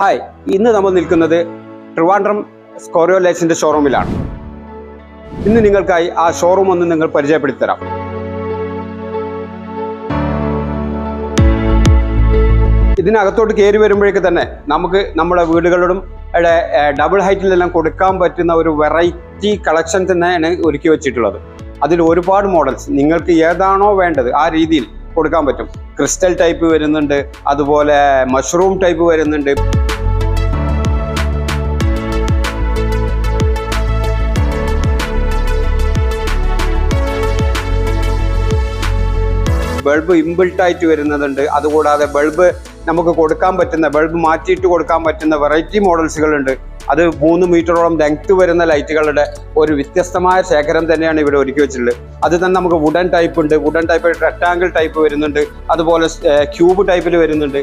Hi, ഇന്ന് നമ്മൾ നിൽക്കുന്നത് ട്രിവാൻഡ്രം സ്കോറിയോ ലൈറ്റ്സിന്റെ ഷോറൂമിലാണ്. ഇന്ന് നിങ്ങൾക്കായി ആ ഷോറൂം ഒന്ന് നിങ്ങൾ പരിചയപ്പെടുത്തിത്തരാം. ഇതിനകത്തോട്ട് കയറി വരുമ്പോഴേക്ക് തന്നെ നമുക്ക് നമ്മുടെ വീടുകളിലും ഡബിൾ ഹൈറ്റിലെല്ലാം കൊടുക്കാൻ പറ്റുന്ന ഒരു വെറൈറ്റി കളക്ഷൻ തന്നെയാണ് ഒരുക്കി വെച്ചിട്ടുള്ളത്. അതിൽ ഒരുപാട് മോഡൽസ് നിങ്ങൾക്ക് ഏതാണോ വേണ്ടത് ആ രീതിയിൽ കൊടുക്കാൻ പറ്റും. ക്രിസ്റ്റൽ ടൈപ്പ് വരുന്നുണ്ട്, അതുപോലെ മഷ്റൂം ടൈപ്പ് വരുന്നുണ്ട്. ബൾബ് ഇൻബിൽട്ട് ആയിട്ട് വരുന്നതുണ്ട്. അതുകൂടാതെ ബൾബ് നമുക്ക് കൊടുക്കാൻ പറ്റുന്ന, ബൾബ് മാറ്റിയിട്ട് കൊടുക്കാൻ പറ്റുന്ന വെറൈറ്റി മോഡൽസുകളുണ്ട്. അത് 3 മീറ്ററോളം ലെങ്ത് വരുന്ന ലൈറ്റുകളുടെ ഒരു വ്യത്യസ്തമായ ശേഖരം തന്നെയാണ് ഇവിടെ ഒരുക്കി വെച്ചിട്ടുള്ളത്. അത് തന്നെ നമുക്ക് വുഡൻ ടൈപ്പ് ഉണ്ട്, വുഡൻ ടൈപ്പ് റെക്ടാങ്കിൾ ടൈപ്പ് വരുന്നുണ്ട്, അതുപോലെ ക്യൂബ് ടൈപ്പിൽ വരുന്നുണ്ട്.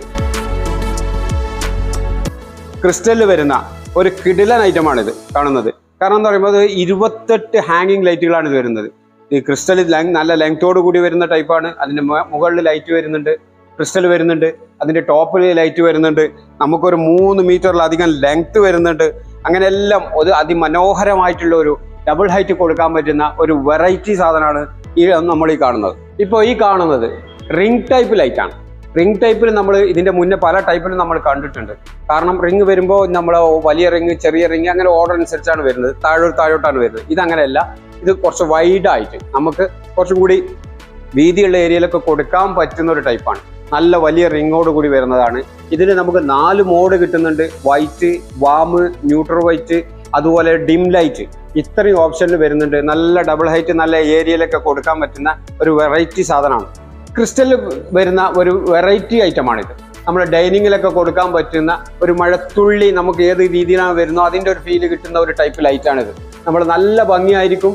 ക്രിസ്റ്റലിൽ വരുന്ന ഒരു കിടിലൻ ഐറ്റമാണിത് കാണുന്നത്. കാരണം എന്താ പറയുമ്പോൾ 28 ഹാങ്ങിങ് ലൈറ്റുകളാണ് ഇത് വരുന്നത്. ഈ ക്രിസ്റ്റൽ നല്ല ലെങ്തോട് കൂടി വരുന്ന ടൈപ്പാണ്. അതിൻ്റെ മുകളിൽ ലൈറ്റ് വരുന്നുണ്ട്, ക്രിസ്റ്റൽ വരുന്നുണ്ട്, അതിൻ്റെ ടോപ്പിൽ ലൈറ്റ് വരുന്നുണ്ട്. നമുക്കൊരു 3 മീറ്ററിലധികം ലെങ്ത് വരുന്നുണ്ട്. അങ്ങനെ എല്ലാം ഒരു അതിമനോഹരമായിട്ടുള്ള ഒരു ഡബിൾ ഹൈറ്റ് കൊടുക്കാൻ പറ്റുന്ന ഒരു വെറൈറ്റി സാധനമാണ് നമ്മൾ ഈ കാണുന്നത്. ഇപ്പോൾ ഈ കാണുന്നത് റിംഗ് ടൈപ്പ് ലൈറ്റാണ്. റിംഗ് ടൈപ്പിൽ നമ്മൾ ഇതിൻ്റെ മുന്നേ പല ടൈപ്പിലും നമ്മൾ കണ്ടിട്ടുണ്ട്. കാരണം റിംഗ് വരുമ്പോൾ നമ്മൾ വലിയ റിംഗ്, ചെറിയ റിംഗ്, അങ്ങനെ ഓർഡർ അനുസരിച്ചാണ് വരുന്നത്. താഴോട്ടാണ് വരുന്നത്. ഇതങ്ങനെയല്ല. ഇത് കുറച്ച് വൈഡായിട്ട് നമുക്ക് കുറച്ചും കൂടി വീതിയുള്ള ഏരിയയിലൊക്കെ കൊടുക്കാൻ പറ്റുന്ന ഒരു ടൈപ്പാണ്. നല്ല വലിയ റിങ്ങോട് കൂടി വരുന്നതാണ്. ഇതിന് നമുക്ക് 4 മോഡ് കിട്ടുന്നുണ്ട്. വൈറ്റ്, വാം, ന്യൂട്രൽ വൈറ്റ്, അതുപോലെ ഡിം ലൈറ്റ്. ഇത്രയും ഓപ്ഷനിൽ വരുന്നുണ്ട്. നല്ല ഡബിൾ ഹൈറ്റ്, നല്ല ഏരിയയിലൊക്കെ കൊടുക്കാൻ പറ്റുന്ന ഒരു വെറൈറ്റി സാധനമാണ്. ക്രിസ്റ്റലിൽ വരുന്ന ഒരു വെറൈറ്റി ഐറ്റമാണിത്. നമ്മൾ ഡൈനിങ്ങിലൊക്കെ കൊടുക്കാൻ പറ്റുന്ന ഒരു മഴത്തുള്ളി നമുക്ക് ഏത് രീതിയിലാണ് വരുന്നോ അതിൻ്റെ ഒരു ഫീല് കിട്ടുന്ന ഒരു ടൈപ്പ് ലൈറ്റാണിത്. നമ്മൾ നല്ല ഭംഗിയായിരിക്കും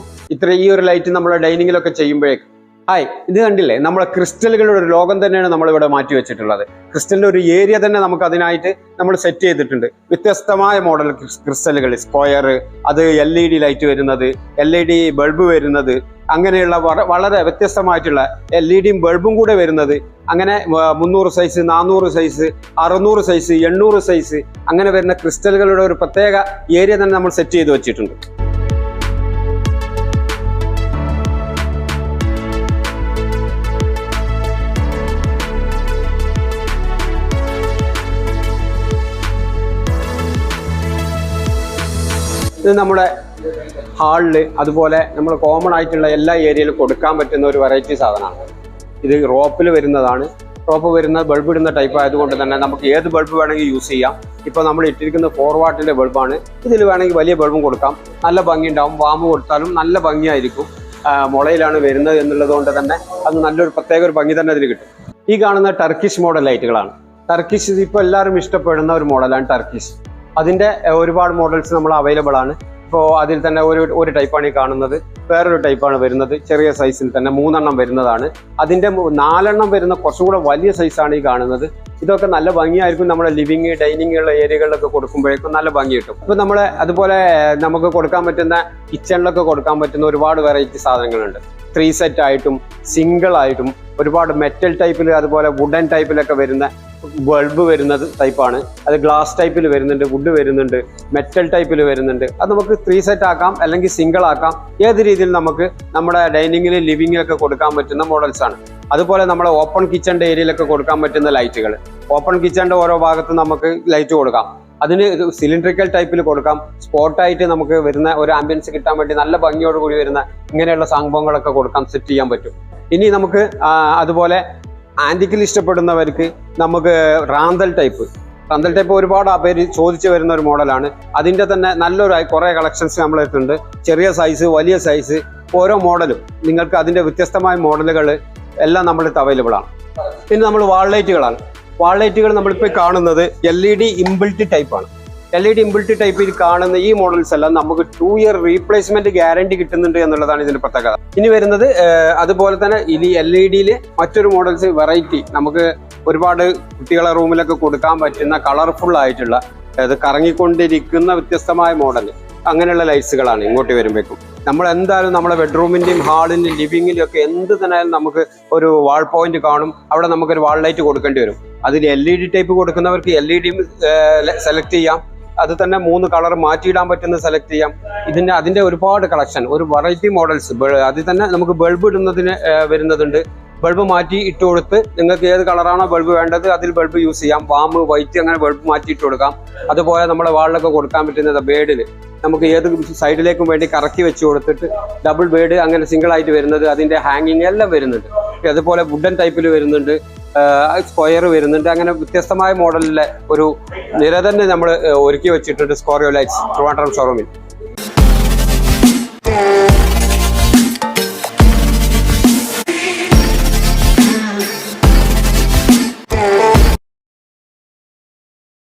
ഈ ഒരു ലൈറ്റ് നമ്മൾ ഡൈനിങ്ങിലൊക്കെ ചെയ്യുമ്പോഴേക്കും. ഹായ്, ഇത് കണ്ടില്ലേ, നമ്മളെ ക്രിസ്റ്റലുകളുടെ ഒരു ലോകം തന്നെയാണ് നമ്മളിവിടെ മാറ്റി വെച്ചിട്ടുള്ളത്. ക്രിസ്റ്റലിൻ്റെ ഒരു ഏരിയ തന്നെ നമുക്ക് അതിനായിട്ട് നമ്മൾ സെറ്റ് ചെയ്തിട്ടുണ്ട്. വ്യത്യസ്തമായ മോഡൽ ക്രിസ്റ്റലുകൾ, സ്ക്വയർ, അത് LED ലൈറ്റ് വരുന്നത്, LED ബൾബ് വരുന്നത്, അങ്ങനെയുള്ള വളരെ വ്യത്യസ്തമായിട്ടുള്ള LED ബൾബും കൂടെ വരുന്നത്. അങ്ങനെ 300 സൈസ്, 400 സൈസ്, 600 സൈസ്, 800 സൈസ്, അങ്ങനെ വരുന്ന ക്രിസ്റ്റലുകളുടെ ഒരു പ്രത്യേക ഏരിയ തന്നെ നമ്മൾ സെറ്റ് ചെയ്ത് വെച്ചിട്ടുണ്ട്. ഇത് നമ്മുടെ ഹാളില്, അതുപോലെ നമ്മൾ കോമൺ ആയിട്ടുള്ള എല്ലാ ഏരിയയിലും കൊടുക്കാൻ പറ്റുന്ന ഒരു വെറൈറ്റി സാധനമാണ്. ഇത് റോപ്പിൽ വരുന്നതാണ്. റോപ്പ് വരുന്ന ബൾബ് ഇടുന്ന ടൈപ്പ് ആയതുകൊണ്ട് തന്നെ നമുക്ക് ഏത് ബൾബ് വേണമെങ്കിൽ യൂസ് ചെയ്യാം. ഇപ്പോൾ നമ്മൾ ഇട്ടിരിക്കുന്ന 4 വാട്ടിൻ്റെ ബൾബാണ്. ഇതിൽ വേണമെങ്കിൽ വലിയ ബൾബും കൊടുക്കാം. നല്ല ഭംഗി ഉണ്ടാവും. വാമ് കൊടുത്താലും നല്ല ഭംഗിയായിരിക്കും. മുളയിലാണ് വരുന്നത് എന്നുള്ളത് കൊണ്ട് തന്നെ അത് നല്ലൊരു പ്രത്യേക ഒരു ഭംഗി തന്നെ അതിൽ കിട്ടും. ഈ കാണുന്ന ടർക്കിഷ് മോഡൽ ലൈറ്റുകളാണ്. ടർക്കിഷ് ഇപ്പോൾ എല്ലാവരും ഇഷ്ടപ്പെടുന്ന ഒരു മോഡലാണ് ടർക്കിഷ്. അതിൻ്റെ ഒരുപാട് മോഡൽസ് നമ്മൾ അവൈലബിൾ ആണ്. ഇപ്പോൾ അതിൽ തന്നെ ഒരു ടൈപ്പാണ് ഈ കാണുന്നത്. വേറൊരു ടൈപ്പാണ് വരുന്നത്. ചെറിയ സൈസിൽ തന്നെ 3 എണ്ണം വരുന്നതാണ്. അതിൻ്റെ 4 എണ്ണം വരുന്ന കുറച്ചും കൂടെ വലിയ സൈസാണ് ഈ കാണുന്നത്. ഇതൊക്കെ നല്ല ഭംഗിയായിരിക്കും. നമ്മുടെ ലിവിങ്, ഡൈനിങ് ഉള്ള ഏരിയകളിലൊക്കെ കൊടുക്കുമ്പോഴേക്കും നല്ല ഭംഗിയിട്ടും. ഇപ്പോൾ നമ്മൾ അതുപോലെ നമുക്ക് കൊടുക്കാൻ പറ്റുന്ന കിച്ചണിലൊക്കെ കൊടുക്കാൻ പറ്റുന്ന ഒരുപാട് വെറൈറ്റി സാധനങ്ങളുണ്ട്. 3 സെറ്റ് ആയിട്ടും സിംഗിൾ ആയിട്ടും ഒരുപാട് മെറ്റൽ ടൈപ്പിൽ, അതുപോലെ വുഡൻ ടൈപ്പിലൊക്കെ വരുന്ന ബൾബ് വരുന്നത് ടൈപ്പാണ്. അത് ഗ്ലാസ് ടൈപ്പിൽ വരുന്നുണ്ട്, വുഡ് വരുന്നുണ്ട്, മെറ്റൽ ടൈപ്പിൽ വരുന്നുണ്ട്. അത് നമുക്ക് 3 സെറ്റ് ആക്കാം, അല്ലെങ്കിൽ സിംഗിൾ ആക്കാം. ഏത് രീതിയിൽ നമുക്ക് നമ്മുടെ ഡൈനിങ്ങിലും ലിവിങ്ങിലൊക്കെ കൊടുക്കാൻ പറ്റുന്ന മോഡൽസാണ്. അതുപോലെ നമ്മുടെ ഓപ്പൺ കിച്ചണിൻ്റെ ഏരിയയിലൊക്കെ കൊടുക്കാൻ പറ്റുന്ന ലൈറ്റുകൾ. ഓപ്പൺ കിച്ചണിൻ്റെ ഓരോ ഭാഗത്തും നമുക്ക് ലൈറ്റ് കൊടുക്കാം. അതിന് സിലിണ്ടറിക്കൽ ടൈപ്പിൽ കൊടുക്കാം. സ്പോട്ടായിട്ട് നമുക്ക് വരുന്ന ഒരു ആംബിയൻസ് കിട്ടാൻ വേണ്ടി നല്ല ഭംഗിയോട് കൂടി വരുന്ന ഇങ്ങനെയുള്ള സംഭവങ്ങളൊക്കെ കൊടുക്കാം, സെറ്റ് ചെയ്യാൻ പറ്റും. ഇനി നമുക്ക് അതുപോലെ ആൻറ്റിക്കിൽ ഇഷ്ടപ്പെടുന്നവർക്ക് നമുക്ക് റാന്തൽ ടൈപ്പ് ഒരുപാട് പേര് ചോദിച്ചു വരുന്ന ഒരു മോഡലാണ്. അതിൻ്റെ തന്നെ കുറേ കളക്ഷൻസ് നമ്മൾ എടുത്തിട്ടുണ്ട്. ചെറിയ സൈസ്, വലിയ സൈസ്, ഓരോ മോഡലും നിങ്ങൾക്ക് അതിൻ്റെ വ്യത്യസ്തമായ മോഡലുകൾ എല്ലാം നമ്മളിത് അവൈലബിൾ ആണ്. പിന്നെ നമ്മൾ വാൾ ലൈറ്റുകൾ നമ്മളിപ്പോൾ കാണുന്നത് LED ഇൻബിൽറ്റ് ടൈപ്പാണ്. LED ഇൻബിൽറ്റ് ടൈപ്പിൽ കാണുന്ന ഈ മോഡൽസ് എല്ലാം നമുക്ക് 2 ഇയർ റീപ്ലേസ്മെന്റ് ഗ്യാരണ്ടി കിട്ടുന്നുണ്ട് എന്നുള്ളതാണ് ഇതിന്റെ പ്രത്യേകത. ഇനി വരുന്നത് അതുപോലെ തന്നെ ഇനി LED മറ്റൊരു മോഡൽസ് വെറൈറ്റി, നമുക്ക് ഒരുപാട് കുട്ടികളെ റൂമിലൊക്കെ കൊടുക്കാൻ പറ്റുന്ന കളർഫുൾ ആയിട്ടുള്ള, അത് കറങ്ങിക്കൊണ്ടിരിക്കുന്ന വ്യത്യസ്തമായ മോഡൽ. അങ്ങനെയുള്ള ലൈറ്റ്സുകളാണ് ഇങ്ങോട്ട് വരുമ്പോഴേക്കും. നമ്മൾ എന്തായാലും നമ്മുടെ ബെഡ്റൂമിൻ്റെയും ഹാളിൻ്റെയും ലിവിങ്ങിലും ഒക്കെ എന്ത് തന്നെയായാലും നമുക്ക് ഒരു വാൾ പോയിന്റ് കാണും. അവിടെ നമുക്കൊരു വാൾ ലൈറ്റ് കൊടുക്കേണ്ടി വരും. അതിൽ LED ടൈപ്പ് കൊടുക്കുന്നവർക്ക് LED സെലക്ട് ചെയ്യാം. അത് തന്നെ 3 കളർ മാറ്റിയിടാൻ പറ്റുന്നത് സെലക്ട് ചെയ്യാം. അതിൻ്റെ ഒരുപാട് കളക്ഷൻ, ഒരു വെറൈറ്റി മോഡൽസ്. അതിൽ തന്നെ നമുക്ക് ബൾബ് ഇടുന്നതിന് വരുന്നതുണ്ട്. ബൾബ് മാറ്റി ഇട്ട് കൊടുത്ത് നിങ്ങൾക്ക് ഏത് കളറാണോ ബൾബ് വേണ്ടത് അതിൽ ബൾബ് യൂസ് ചെയ്യാം. വാം, വൈറ്റ് അങ്ങനെ ബൾബ് മാറ്റി ഇട്ട് കൊടുക്കാം. അതുപോലെ നമ്മുടെ വാളിലൊക്കെ കൊടുക്കാൻ പറ്റുന്നത് ബേഡിൽ നമുക്ക് ഏത് സൈഡിലേക്കും വേണ്ടി കറക്കി വെച്ച് കൊടുത്തിട്ട് ഡബിൾ ബേഡ് അങ്ങനെ സിംഗിൾ ആയിട്ട് വരുന്നത്, അതിൻ്റെ ഹാങ്ങിങ് എല്ലാം വരുന്നുണ്ട്. അതുപോലെ വുഡൻ ടൈപ്പിൽ വരുന്നുണ്ട്, സ്ക്വയർ വരുന്നുണ്ട്. അങ്ങനെ വ്യത്യസ്തമായ മോഡലിലെ ഒരു നിര തന്നെ നമ്മൾ ഒരുക്കി വെച്ചിട്ടുണ്ട് സ്കോറിയോ ലൈറ്റ്സ് ട്രിവാൻഡ്രം ഷോറൂമിൽ.